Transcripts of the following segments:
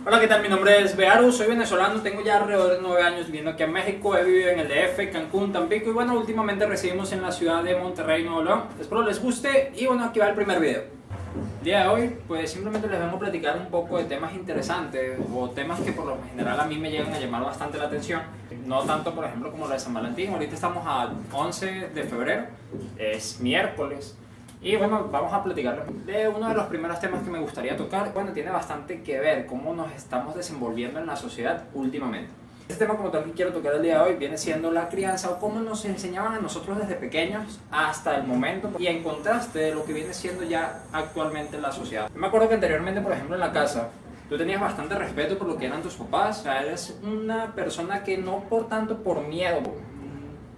Hola, ¿qué tal? Mi nombre es Bearu, soy venezolano, tengo ya alrededor de 9 años viviendo aquí en México, he vivido en el DF, Cancún, Tampico y bueno, últimamente residimos en la ciudad de Monterrey, Nuevo León. Espero les guste y bueno, aquí va el primer video. El día de hoy, pues simplemente les vengo a platicar un poco de temas interesantes o temas que por lo general a mí me llegan a llamar bastante la atención. No tanto, por ejemplo, como la de San Valentín. Ahorita estamos a 11 de febrero, es miércoles. Y bueno, vamos a platicar de uno de los primeros temas que me gustaría tocar. Bueno, tiene bastante que ver cómo nos estamos desenvolviendo en la sociedad últimamente. Este tema como tal que quiero tocar el día de hoy viene siendo la crianza o cómo nos enseñaban a nosotros desde pequeños hasta el momento y en contraste de lo que viene siendo ya actualmente la sociedad. Me acuerdo que anteriormente, por ejemplo, en la casa, tú tenías bastante respeto por lo que eran tus papás. O sea, eres una persona que no por tanto por miedo,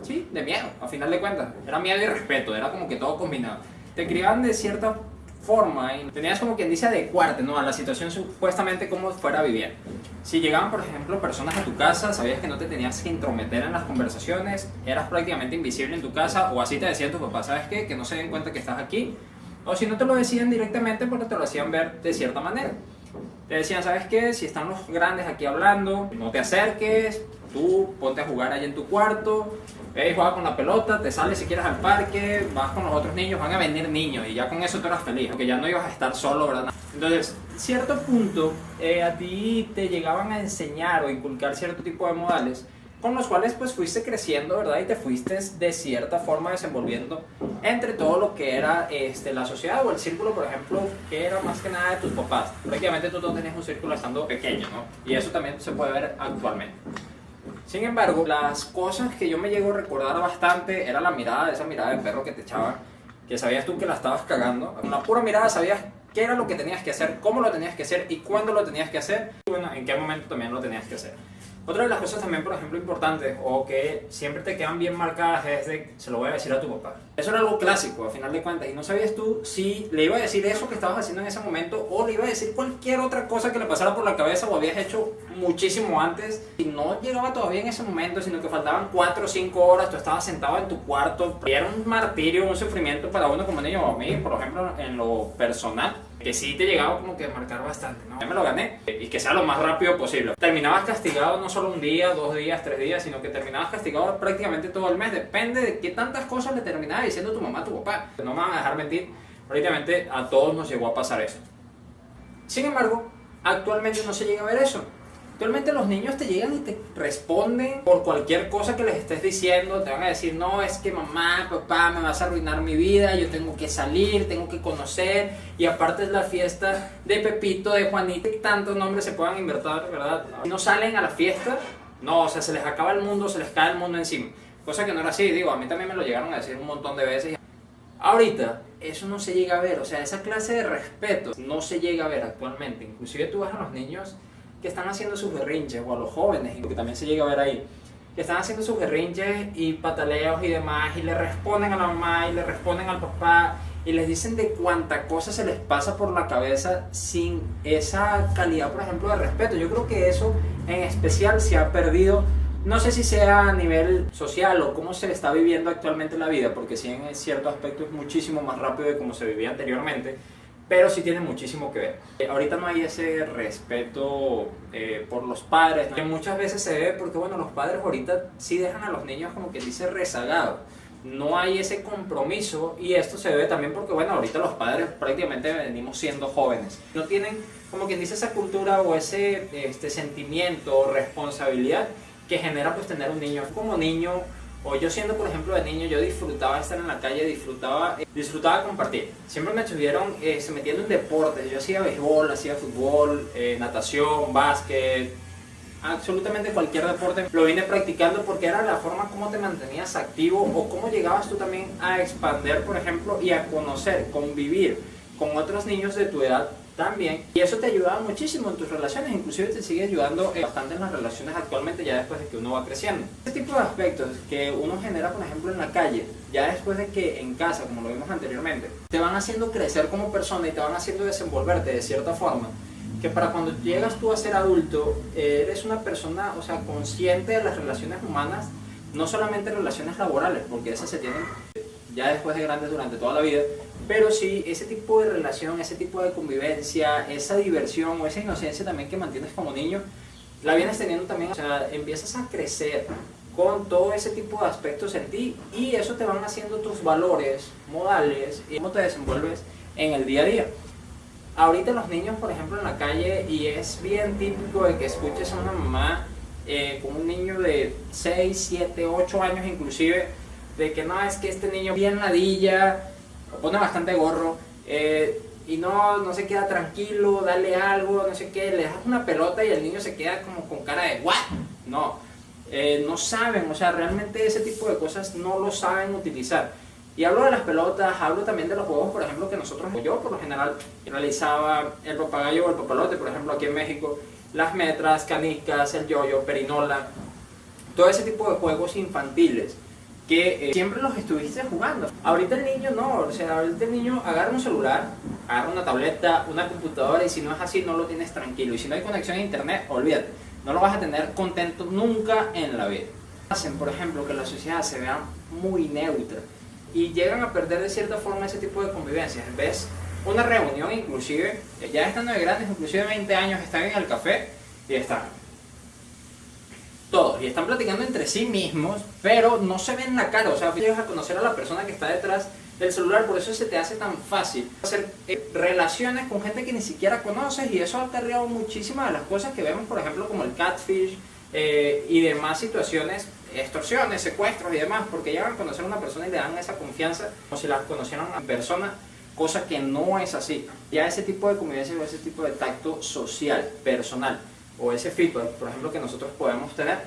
sí, de miedo, a final de cuentas. Era miedo y respeto, era como que todo combinado. Te criaban de cierta forma y tenías como quien dice adecuarte, ¿no?, a la situación supuestamente como fuera a vivir. Si llegaban, por ejemplo, personas a tu casa, sabías que no te tenías que intrometer en las conversaciones, eras prácticamente invisible en tu casa, o así te decían tus papás, ¿sabes qué? Que no se den cuenta que estás aquí. O si no te lo decían directamente porque te lo hacían ver de cierta manera. Te decían, ¿sabes qué? Si están los grandes aquí hablando, no te acerques, tú ponte a jugar allá en tu cuarto, juega con la pelota, te sales si quieres al parque, vas con los otros niños, van a venir niños y ya con eso tú eras feliz, porque ya no ibas a estar solo, ¿verdad? Entonces, cierto punto, a ti te llegaban a enseñar o inculcar cierto tipo de modales con los cuales pues fuiste creciendo, ¿verdad? Y te fuiste de cierta forma desenvolviendo entre todo lo que era la sociedad o el círculo, por ejemplo, que era más que nada de tus papás. Prácticamente tú no tenías un círculo estando pequeño, ¿no? Y eso también se puede ver actualmente. Sin embargo, las cosas que yo me llego a recordar bastante era la mirada, esa mirada de perro que te echaban, que sabías tú que la estabas cagando. Con la pura mirada sabías qué era lo que tenías que hacer, cómo lo tenías que hacer y cuándo lo tenías que hacer. Y bueno, en qué momento también lo tenías que hacer. Otra de las cosas también, por ejemplo, importantes o que siempre te quedan bien marcadas es de, se lo voy a decir a tu papá. Eso era algo clásico, a final de cuentas, y no sabías tú si le iba a decir eso que estabas haciendo en ese momento o le iba a decir cualquier otra cosa que le pasara por la cabeza o habías hecho muchísimo antes y no llegaba todavía en ese momento, sino que faltaban 4 o 5 horas, tú estabas sentado en tu cuarto. Y era un martirio, un sufrimiento para uno como niño, o a mí, por ejemplo, en lo personal, que sí te llegaba como que a marcar bastante, ¿no? Ya me lo gané y que sea lo más rápido posible. Terminabas castigado no solo un día, 2 días, 3 días, sino que terminabas castigado prácticamente todo el mes. Depende de qué tantas cosas le terminaba diciendo tu mamá, tu papá. No me van a dejar mentir, prácticamente a todos nos llegó a pasar eso. Sin embargo, actualmente no se llega a ver eso. Actualmente los niños te llegan y te responden por cualquier cosa que les estés diciendo. Te van a decir, no, es que mamá, papá, me vas a arruinar mi vida, yo tengo que salir, tengo que conocer, y aparte es la fiesta de Pepito, de Juanito, y tantos nombres se puedan inventar, ¿verdad? Si no salen a la fiesta, no, o sea, se les acaba el mundo, se les cae el mundo encima. Cosa que no era así, digo, a mí también me lo llegaron a decir un montón de veces. Ahorita, eso no se llega a ver, o sea, esa clase de respeto no se llega a ver actualmente. Inclusive tú vas a los niños que están haciendo sus berrinches, o a los jóvenes, que también se llega a ver ahí, que están haciendo sus berrinches y pataleos y demás, y le responden a la mamá, y le responden al papá, y les dicen de cuánta cosa se les pasa por la cabeza sin esa calidad, por ejemplo, de respeto. Yo creo que eso en especial se ha perdido. No sé si sea a nivel social o cómo se está viviendo actualmente la vida, porque sí en cierto aspecto es muchísimo más rápido de como se vivía anteriormente, pero sí tiene muchísimo que ver. Ahorita no hay ese respeto por los padres, que muchas veces se ve porque bueno, los padres ahorita sí dejan a los niños como que dice rezagados. No hay ese compromiso y esto se debe también porque bueno, ahorita los padres prácticamente venimos siendo jóvenes. No tienen como quien dice esa cultura o ese sentimiento o responsabilidad que genera pues tener un niño. Como niño, o yo siendo por ejemplo de niño, yo disfrutaba estar en la calle, disfrutaba compartir. Siempre me estuvieron metiendo en deportes. Yo hacía béisbol, hacía fútbol, natación, básquet, absolutamente cualquier deporte lo vine practicando porque era la forma como te mantenías activo o cómo llegabas tú también a expandir, por ejemplo, y a conocer, convivir con otros niños de tu edad también, y eso te ayudaba muchísimo en tus relaciones, inclusive te sigue ayudando bastante en las relaciones actualmente ya después de que uno va creciendo. Este tipo de aspectos que uno genera, por ejemplo, en la calle, ya después de que en casa, como lo vimos anteriormente, te van haciendo crecer como persona y te van haciendo desenvolverte de cierta forma, que para cuando llegas tú a ser adulto, eres una persona, o sea, consciente de las relaciones humanas, no solamente relaciones laborales, porque esas se tienen ya después de grandes durante toda la vida, pero sí ese tipo de relación, ese tipo de convivencia, esa diversión o esa inocencia también que mantienes como niño, la vienes teniendo también, o sea, empiezas a crecer con todo ese tipo de aspectos en ti y eso te van haciendo tus valores, modales y cómo te desenvuelves en el día a día. Ahorita los niños, por ejemplo, en la calle, y es bien típico de que escuches a una mamá con un niño de 6, 7, 8 años inclusive, de que no, es que este niño bien ladilla, pone bastante gorro, y no se queda tranquilo, dale algo, no sé qué, le das una pelota y el niño se queda como con cara de ¿what? No saben, o sea, realmente ese tipo de cosas no lo saben utilizar. Y hablo de las pelotas, hablo también de los juegos, por ejemplo, que yo por lo general realizaba el papagayo o el papalote, por ejemplo, aquí en México, las metras, canicas, el yoyo, perinola, todo ese tipo de juegos infantiles que siempre los estuviste jugando. Ahorita el niño no, o sea, ahorita el niño agarra un celular, agarra una tableta, una computadora y si no es así no lo tienes tranquilo. Y si no hay conexión a internet, olvídate, no lo vas a tener contento nunca en la vida. Hacen, por ejemplo, que la sociedad se vea muy neutra y llegan a perder de cierta forma ese tipo de convivencias. Ves una reunión inclusive, ya estando de grandes, inclusive 20 años, están en el café y están todos y están platicando entre sí mismos, pero no se ven la cara, o sea, llegas a conocer a la persona que está detrás del celular, por eso se te hace tan fácil hacer relaciones con gente que ni siquiera conoces y eso ha acarreado muchísimas de las cosas que vemos, por ejemplo, como el catfish y demás situaciones, extorsiones, secuestros y demás, porque llegan a conocer a una persona y le dan esa confianza como si la conocieran en persona, cosa que no es así. Ya ese tipo de convivencia o ese tipo de tacto social, personal, o ese feedback, por ejemplo, que nosotros podemos tener,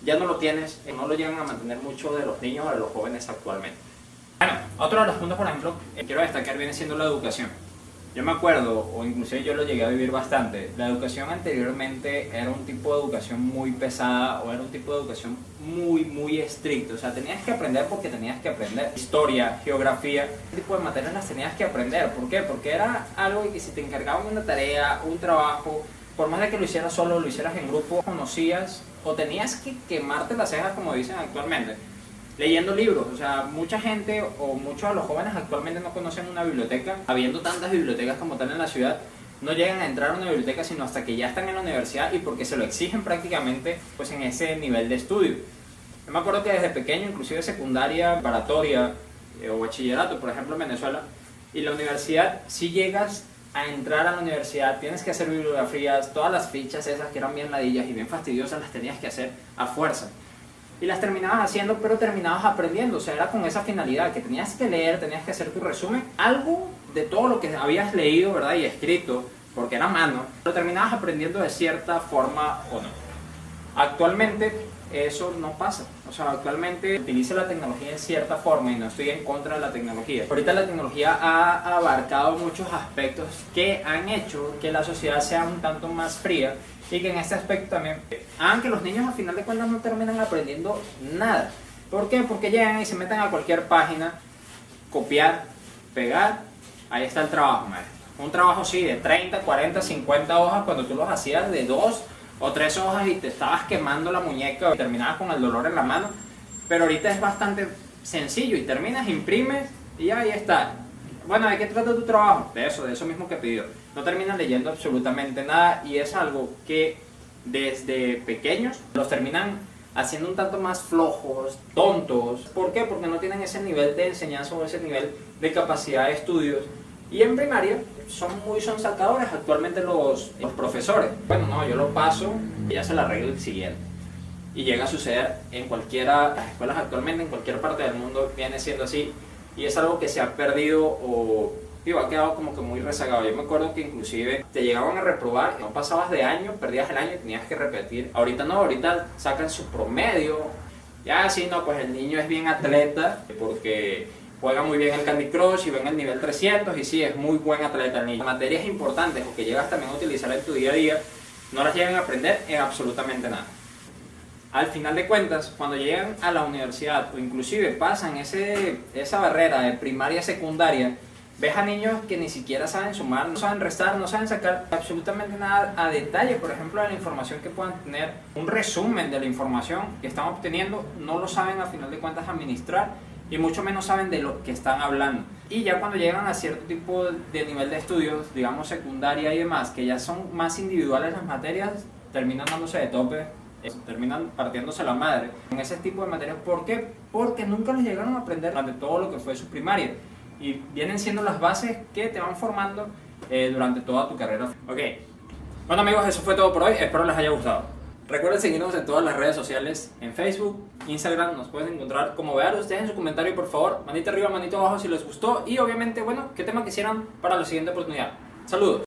ya no lo tienes, no lo llegan a mantener mucho de los niños o de los jóvenes actualmente. Bueno, otro de los puntos, por ejemplo, que quiero destacar viene siendo la educación. Yo me acuerdo, o inclusive yo lo llegué a vivir bastante, la educación anteriormente era un tipo de educación muy pesada o era un tipo de educación muy estricto. O sea, tenías que aprender porque tenías que aprender. Historia, geografía, ese tipo de materias las tenías que aprender. ¿Por qué? Porque era algo que si te encargaban una tarea, un trabajo, por más de que lo hicieras solo, lo hicieras en grupo, conocías o tenías que quemarte las cejas, como dicen actualmente, leyendo libros. O sea, mucha gente o muchos de los jóvenes actualmente no conocen una biblioteca. Habiendo tantas bibliotecas como tal en la ciudad, no llegan a entrar a una biblioteca sino hasta que ya están en la universidad y porque se lo exigen prácticamente pues en ese nivel de estudio. Yo me acuerdo que desde pequeño, inclusive secundaria, preparatoria o bachillerato, por ejemplo en Venezuela, y la universidad, si llegas a entrar a la universidad, tienes que hacer bibliografías, todas las fichas esas que eran bien ladillas y bien fastidiosas las tenías que hacer a fuerza. Y las terminabas haciendo, pero terminabas aprendiendo, o sea, era con esa finalidad, que tenías que leer, tenías que hacer tu resumen, algo de todo lo que habías leído, ¿verdad? Y escrito, porque era a mano, lo terminabas aprendiendo de cierta forma o no. Actualmente eso no pasa, o sea, actualmente utiliza la tecnología en cierta forma y no estoy en contra de la tecnología. Ahorita la tecnología ha abarcado muchos aspectos que han hecho que la sociedad sea un tanto más fría y que en este aspecto también hagan que los niños al final de cuentas no terminan aprendiendo nada. ¿Por qué? Porque llegan y se meten a cualquier página, copiar, pegar, ahí está el trabajo, maestro. Un trabajo sí de 30, 40, 50 hojas cuando tú los hacías de 2 o 3 hojas y te estabas quemando la muñeca y terminabas con el dolor en la mano, pero ahorita es bastante sencillo y terminas, imprimes y ahí está. Bueno, ¿de qué trata tu trabajo? De eso mismo que pidió. No terminan leyendo absolutamente nada y es algo que desde pequeños los terminan haciendo un tanto más flojos, tontos. ¿Por qué? Porque no tienen ese nivel de enseñanza o ese nivel de capacidad de estudios. Y en primaria son sacadores actualmente los profesores. Bueno, no, yo lo paso y ya se la arregla el siguiente. Y llega a suceder en cualquiera, las escuelas actualmente, en cualquier parte del mundo viene siendo así. Y es algo que se ha perdido o ha quedado como que muy rezagado. Yo me acuerdo que inclusive te llegaban a reprobar, no pasabas de año, perdías el año y tenías que repetir. Ahorita no, ahorita sacan su promedio. Ya sí, no, pues el niño es bien atleta porque juega muy bien el Candy Crush y ven el nivel 300 y sí, es muy buen atleta el niño. Materias importantes o que llegas también a utilizar en tu día a día, no las llegan a aprender en absolutamente nada. Al final de cuentas, cuando llegan a la universidad o inclusive pasan esa barrera de primaria a secundaria, ves a niños que ni siquiera saben sumar, no saben restar, no saben sacar absolutamente nada a detalle, por ejemplo, de la información que puedan tener, un resumen de la información que están obteniendo, no lo saben a final de cuentas administrar y mucho menos saben de lo que están hablando. Y ya cuando llegan a cierto tipo de nivel de estudios, digamos secundaria y demás, que ya son más individuales las materias, terminan dándose de tope, terminan partiéndose la madre con ese tipo de materias. ¿Por qué? Porque nunca los llegaron a aprender durante todo lo que fue su primaria, y vienen siendo las bases que te van formando durante toda tu carrera. Ok, bueno amigos, eso fue todo por hoy, espero les haya gustado. Recuerden seguirnos en todas las redes sociales, en Facebook, Instagram, nos pueden encontrar como Vearus. Dejen su comentario por favor, manito arriba, manito abajo si les gustó, y obviamente, bueno, qué tema quisieran para la siguiente oportunidad. Saludos.